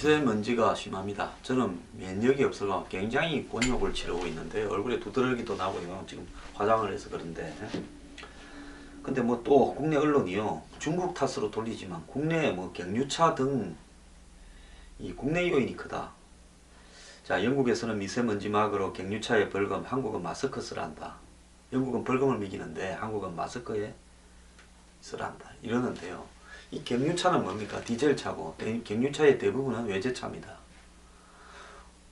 미세먼지가 심합니다. 저는 면역이 없어서 굉장히 곤욕을 치르고 있는데 얼굴에 두드러기도 나고요. 지금 화장을 해서 그런데. 근데 뭐 또 국내 언론이요. 중국 탓으로 돌리지만 국내 뭐 경유차 등 이 국내 요인이 크다. 자, 영국에서는 미세먼지 막으로 경유차에 벌금, 한국은 마스크 쓰란다. 영국은 벌금을 매기는데 한국은 마스크에 쓰란다. 이러는데요. 이 경유차는 뭡니까? 디젤차고 경유차의 대부분은 외제차입니다.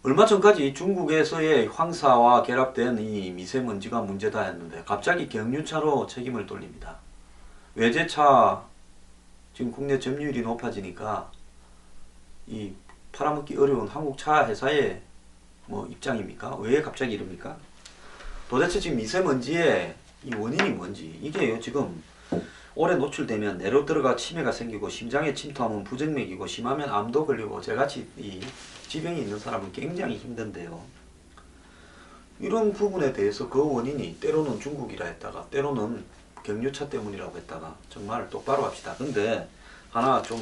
얼마 전까지 중국에서의 황사와 결합된 이 미세먼지가 문제다 했는데 갑자기 경유차로 책임을 돌립니다. 외제차 지금 국내 점유율이 높아지니까 이 팔아먹기 어려운 한국 차 회사의 뭐 입장입니까? 왜 갑자기 이럽니까? 도대체 지금 미세먼지의 이 원인이 뭔지 이게요 지금 오래 노출되면 뇌로 들어가 치매가 생기고 심장에 침투하면 부정맥이고 심하면 암도 걸리고 저같이 이 지병이 있는 사람은 굉장히 힘든데요. 이런 부분에 대해서 그 원인이 때로는 중국이라 했다가 때로는 경유차 때문이라고 했다가 정말 똑바로 합시다. 근데 하나 좀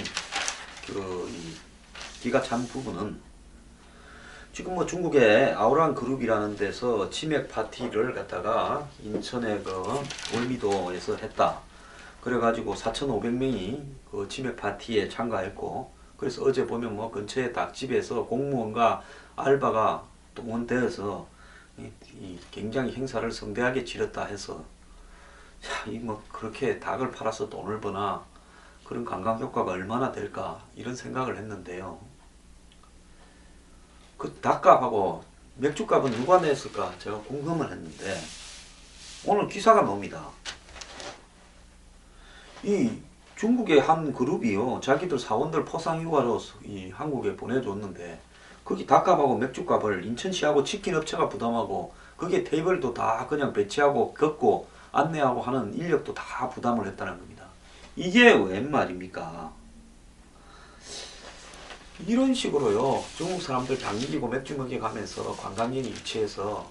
기가 찬 부분은 지금 뭐 중국의 아오랑 그룹이라는 데서 치맥 파티를 갖다가 인천의 그 월미도에서 했다. 그래가지고 4,500명이 그 치맥 파티에 참가했고, 그래서 어제 보면 뭐 근처에 닭집에서 공무원과 알바가 동원되어서 이 굉장히 행사를 성대하게 치렀다 해서, 자, 이 뭐 그렇게 닭을 팔아서 돈을 버나 그런 관광 효과가 얼마나 될까 이런 생각을 했는데요. 그 닭값하고 맥주값은 누가 냈을까 제가 궁금을 했는데 오늘 기사가 나옵니다. 이 중국의 한 그룹이요 자기들 사원들 포상휴가로 이 한국에 보내줬는데 거기 닭값하고 맥주값을 인천시하고 치킨업체가 부담하고 거기에 테이블도 다 그냥 배치하고 걷고 안내하고 하는 인력도 다 부담을 했다는 겁니다. 이게 웬 말입니까? 이런 식으로요 중국 사람들 장 이기고 맥주 먹여가면서 관광객이 유치해서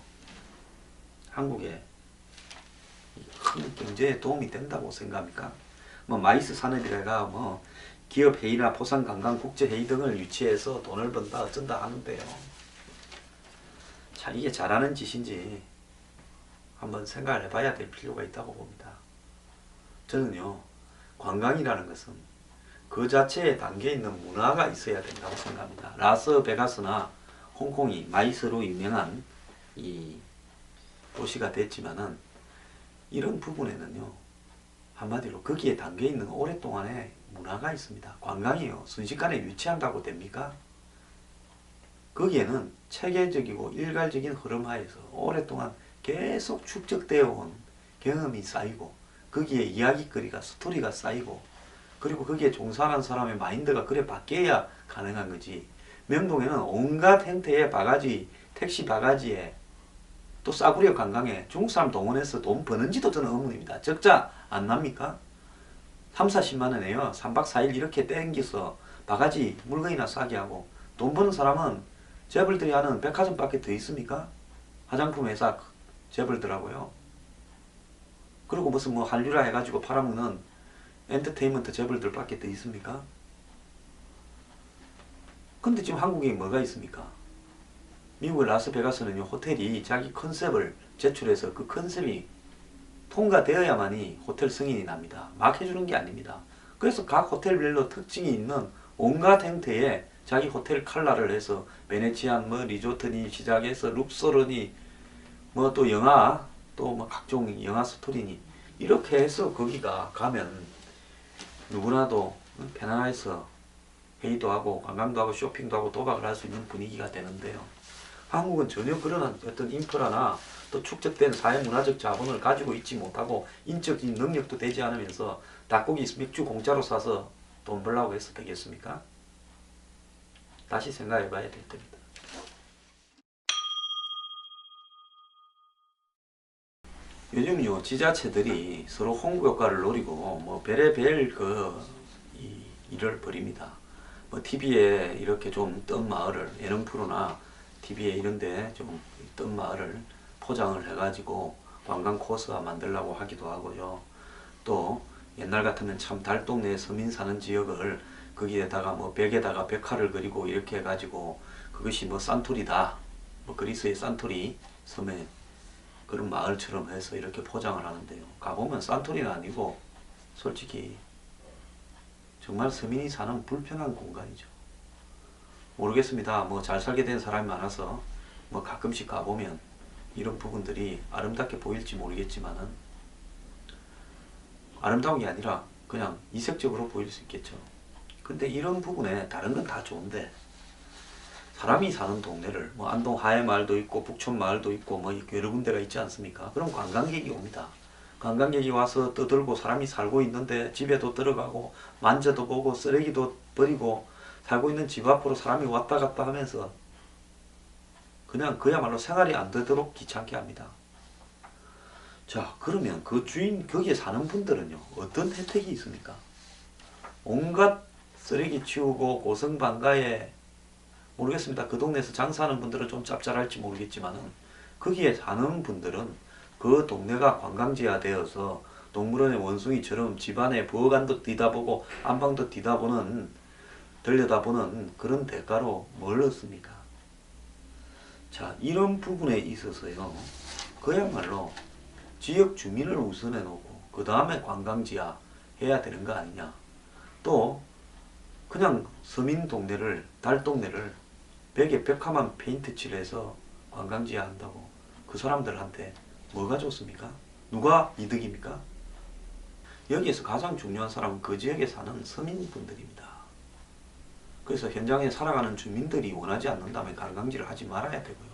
한국에 큰 경제에 도움이 된다고 생각합니까? 뭐 마이스 산업이라가 뭐 기업 회의나 포상 관광 국제 회의 등을 유치해서 돈을 번다 어쩐다 하는데요. 자, 이게 잘하는 짓인지 한번 생각을 해봐야 될 필요가 있다고 봅니다. 저는요 관광이라는 것은 그 자체에 담겨있는 문화가 있어야 된다고 생각합니다. 라스베가스나 홍콩이 마이스로 유명한 이 도시가 됐지만은 이런 부분에는요 한마디로 거기에 담겨있는 오랫동안의 문화가 있습니다. 관광이요 순식간에 유치한다고 됩니까? 거기에는 체계적이고 일괄적인 흐름 하에서 오랫동안 계속 축적되어 온 경험이 쌓이고 거기에 이야기거리가 스토리가 쌓이고 그리고 거기에 종사하는 사람의 마인드가 그래 바뀌어야 가능한 거지. 명동에는 온갖 형태의 바가지, 택시 바가지에 또 싸구려 관광에 중국 사람 동원해서 돈 버는지도 저는 의문입니다. 적자 안 납니까? 3, 40만 원에요. 3박 4일 이렇게 땡겨서 바가지 물건이나 싸게 하고 돈 버는 사람은 재벌들이 하는 백화점밖에 더 있습니까? 화장품 회사 재벌들하고요. 그리고 무슨 뭐 한류라 해가지고 팔아먹는 엔터테인먼트 재벌들 밖에 더 있습니까? 근데 지금 한국에 뭐가 있습니까? 미국의 라스베가스는요 호텔이 자기 컨셉을 제출해서 그 컨셉이 통과되어야만이 호텔 승인이 납니다. 막 해주는 게 아닙니다. 그래서 각 호텔별로 특징이 있는 온갖 형태의 자기 호텔 컬러를 해서 베네치안 뭐 리조트니 시작해서 룩소르니 뭐 또 영화 또 뭐 각종 영화 스토리니 이렇게 해서 거기가 가면 누구나도 편안해서 회의도 하고 관광도 하고 쇼핑도 하고 도박을 할 수 있는 분위기가 되는데요. 한국은 전혀 그런 어떤 인프라나 또 축적된 사회문화적 자본을 가지고 있지 못하고 인적인 능력도 되지 않으면서 닭고기 맥주 공짜로 사서 돈 벌라고 해서 되겠습니까? 다시 생각해 봐야 될 때입니다. 요즘요 지자체들이 서로 홍보 효과를 노리고 뭐 별의별 일을 벌입니다. 뭐 TV에 이렇게 좀 뜬 마을을 예능 프로나 TV에 이런데 좀 뜬 마을을 포장을 해가지고 관광 코스화 만들려고 하기도 하고요. 또 옛날 같으면 참 달동네 서민 사는 지역을 거기에다가 뭐 벽에다가 벽화를 그리고 이렇게 해가지고 그것이 뭐 산토리다, 뭐 그리스의 산토리 섬에 그런 마을처럼 해서 이렇게 포장을 하는데요. 가보면 산토리는 아니고 솔직히 정말 서민이 사는 불편한 공간이죠. 모르겠습니다. 뭐 잘 살게 된 사람이 많아서 뭐 가끔씩 가보면 이런 부분들이 아름답게 보일지 모르겠지만은 아름다운 게 아니라 그냥 이색적으로 보일 수 있겠죠. 근데 이런 부분에 다른 건 다 좋은데 사람이 사는 동네를 뭐 안동 하회마을도 있고 북촌 마을도 있고 뭐 여러 군데가 있지 않습니까? 그럼 관광객이 옵니다. 관광객이 와서 떠들고 사람이 살고 있는데 집에도 들어가고 만져도 보고 쓰레기도 버리고 살고 있는 집 앞으로 사람이 왔다 갔다 하면서 그냥 그야말로 생활이 안 되도록 귀찮게 합니다. 자, 그러면 그 주인 거기에 사는 분들은요 어떤 혜택이 있습니까? 온갖 쓰레기 치우고 고성방가에 모르겠습니다. 그 동네에서 장사하는 분들은 좀 짭짤할지 모르겠지만은 거기에 사는 분들은 그 동네가 관광지화 되어서 동물원의 원숭이처럼 집안에 부엌안도 뒤다보고 안방도 뒤다보는 들여다보는 그런 대가로 뭘 얻습니까? 자, 이런 부분에 있어서요 그야말로 지역 주민을 우선해 놓고 그 다음에 관광지화 해야 되는 거 아니냐. 또 그냥 서민 동네를 달동네를 벽에 벽화만 페인트 칠해서 관광지화 한다고 그 사람들한테 뭐가 좋습니까? 누가 이득입니까? 여기에서 가장 중요한 사람은 그 지역에 사는 서민분들입니다. 그래서 현장에 살아가는 주민들이 원하지 않는다면 관광지를 하지 말아야 되고요.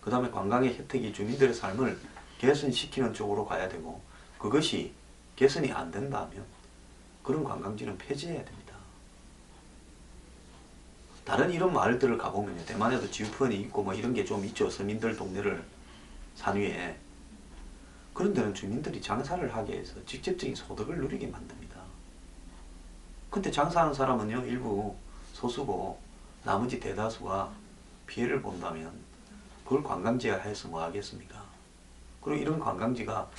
그 다음에 관광의 혜택이 주민들의 삶을 개선시키는 쪽으로 가야 되고 그것이 개선이 안 된다면 그런 관광지는 폐지해야 됩니다. 다른 이런 마을들을 가보면요. 대만에도 지우펀이 있고 뭐 이런 게 좀 있죠. 서민들 동네를 산 위에. 그런 데는 주민들이 장사를 하게 해서 직접적인 소득을 누리게 만듭니다. 근데 장사하는 사람은요. 일부 소수고 나머지 대다수가 피해를 본다면 그걸 관광지화 해서 뭐 하겠습니까? 그리고 이런 관광지가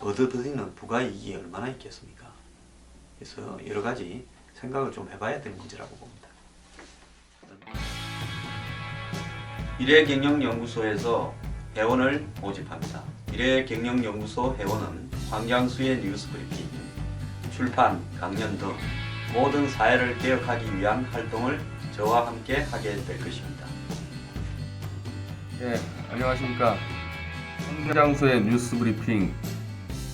얻어들이는 부가이익이 얼마나 있겠습니까? 그래서 여러 가지 생각을 좀 해봐야 될 문제라고 봅니다. 미래경영연구소에서 회원을 모집합니다. 미래경영연구소 회원은 황장수의 뉴스브리핑, 출판, 강연 등 모든 사회를 개혁하기 위한 활동을 저와 함께 하게 될 것입니다. 네, 안녕하십니까. 황장수의 뉴스브리핑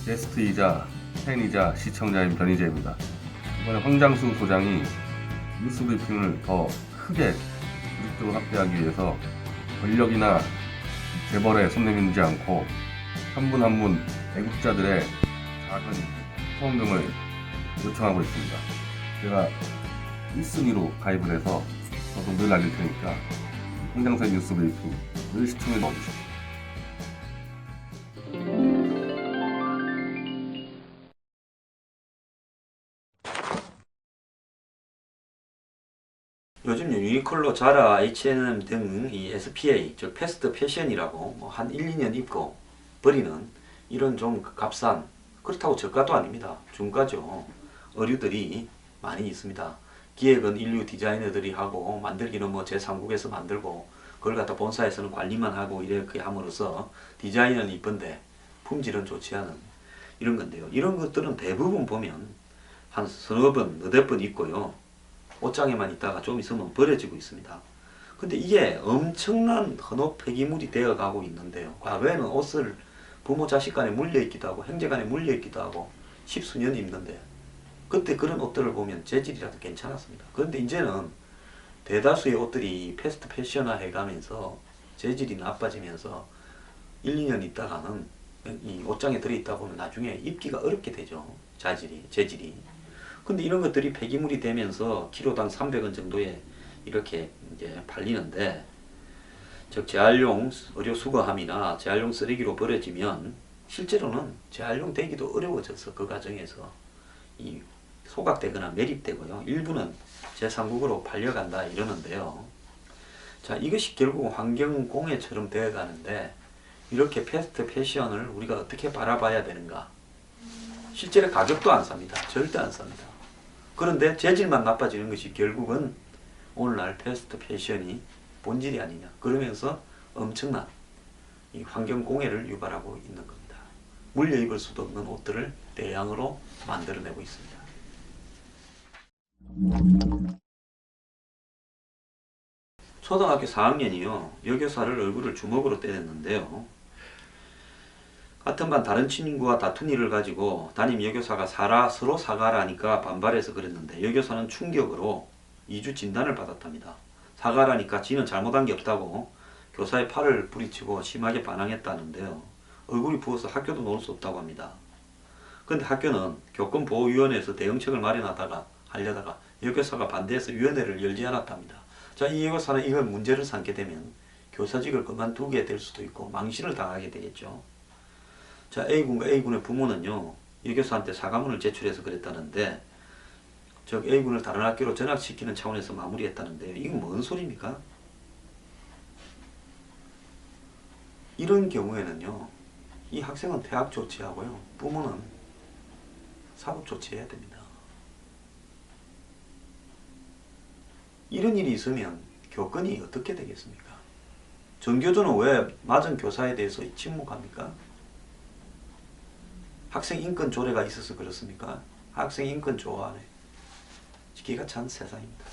게스트이자 팬이자 시청자인 변희재입니다. 이번에 황장수 소장이 뉴스브리핑을 더 크게 조직적으로 확대하기 위해서 권력이나 재벌에 손 내밀지 않고 한 분 한 분 애국자들의 작은 후원금을 요청하고 있습니다. 제가 1순위로 가입을 해서 저도 늘 알릴 테니까 황장수의 뉴스브리핑 늘 시청해 넣어주십시오. 요즘 유니클로, 자라, H&M 등 이 SPA, 즉 패스트 패션이라고 뭐 한 1, 2년 입고 버리는 이런 좀 값싼, 그렇다고 저가도 아닙니다. 중가죠. 의류들이 많이 있습니다. 기획은 인류 디자이너들이 하고 만들기는 뭐 제3국에서 만들고 그걸 갖다 본사에서는 관리만 하고 이렇게 함으로써 디자인은 이쁜데 품질은 좋지 않은 이런 건데요. 이런 것들은 대부분 보면 한 서너 번, 너댓 번 있고요. 옷장에만 있다가 좀 있으면 버려지고 있습니다. 근데 이게 엄청난 헌옷 폐기물이 되어 가고 있는데요. 과거에는 옷을 부모 자식 간에 물려있기도 하고 형제 간에 물려있기도 하고 십수년 입는데 그때 그런 옷들을 보면 재질이라도 괜찮았습니다. 그런데 이제는 대다수의 옷들이 패스트 패션화 해가면서 재질이 나빠지면서 1, 2년 있다가는 이 옷장에 들어있다 보면 나중에 입기가 어렵게 되죠. 재질이. 근데 이런 것들이 폐기물이 되면서 키로당 300원 정도에 이렇게 이제 팔리는데, 즉 재활용 의료 수거함이나 재활용 쓰레기로 버려지면 실제로는 재활용 되기도 어려워져서 그 과정에서 이 소각되거나 매립되고요. 일부는 제3국으로 팔려간다 이러는데요. 자, 이것이 결국 환경공해처럼 되어가는데 이렇게 패스트 패션을 우리가 어떻게 바라봐야 되는가? 실제로 가격도 안 삽니다. 절대 안 삽니다. 그런데 재질만 나빠지는 것이 결국은 오늘날 패스트 패션이 본질이 아니냐. 그러면서 엄청난 이 환경 공해를 유발하고 있는 겁니다. 물려 입을 수도 없는 옷들을 대량으로 만들어내고 있습니다. 초등학교 4학년이요. 여교사를 얼굴을 주먹으로 때렸는데요. 같은 반 다른 친구와 다툰 일을 가지고 담임 여교사가 서로 사과하라니까 반발해서 그랬는데 여교사는 충격으로 2주 진단을 받았답니다. 사과하라니까 지는 잘못한 게 없다고 교사의 팔을 부리치고 심하게 반항했다는데요. 얼굴이 부어서 학교도 나올 수 없다고 합니다. 그런데 학교는 교권보호위원회에서 대응책을 하려다가 여교사가 반대해서 위원회를 열지 않았답니다. 자, 이 여교사는 이걸 문제를 삼게 되면 교사직을 그만두게 될 수도 있고 망신을 당하게 되겠죠. 자, A군과 A군의 부모는요, 여교사한테 사과문을 제출해서 그랬다는데, 즉 A군을 다른 학교로 전학시키는 차원에서 마무리했다는데요. 이건 뭔 소리입니까? 이런 경우에는요, 이 학생은 퇴학 조치하고요, 부모는 사법 조치해야 됩니다. 이런 일이 있으면 교권이 어떻게 되겠습니까? 전교조는 왜 맞은 교사에 대해서 침묵합니까? 학생 인권 조례가 있어서 그렇습니까? 학생 인권 조안에 지키가 찬 세상입니다.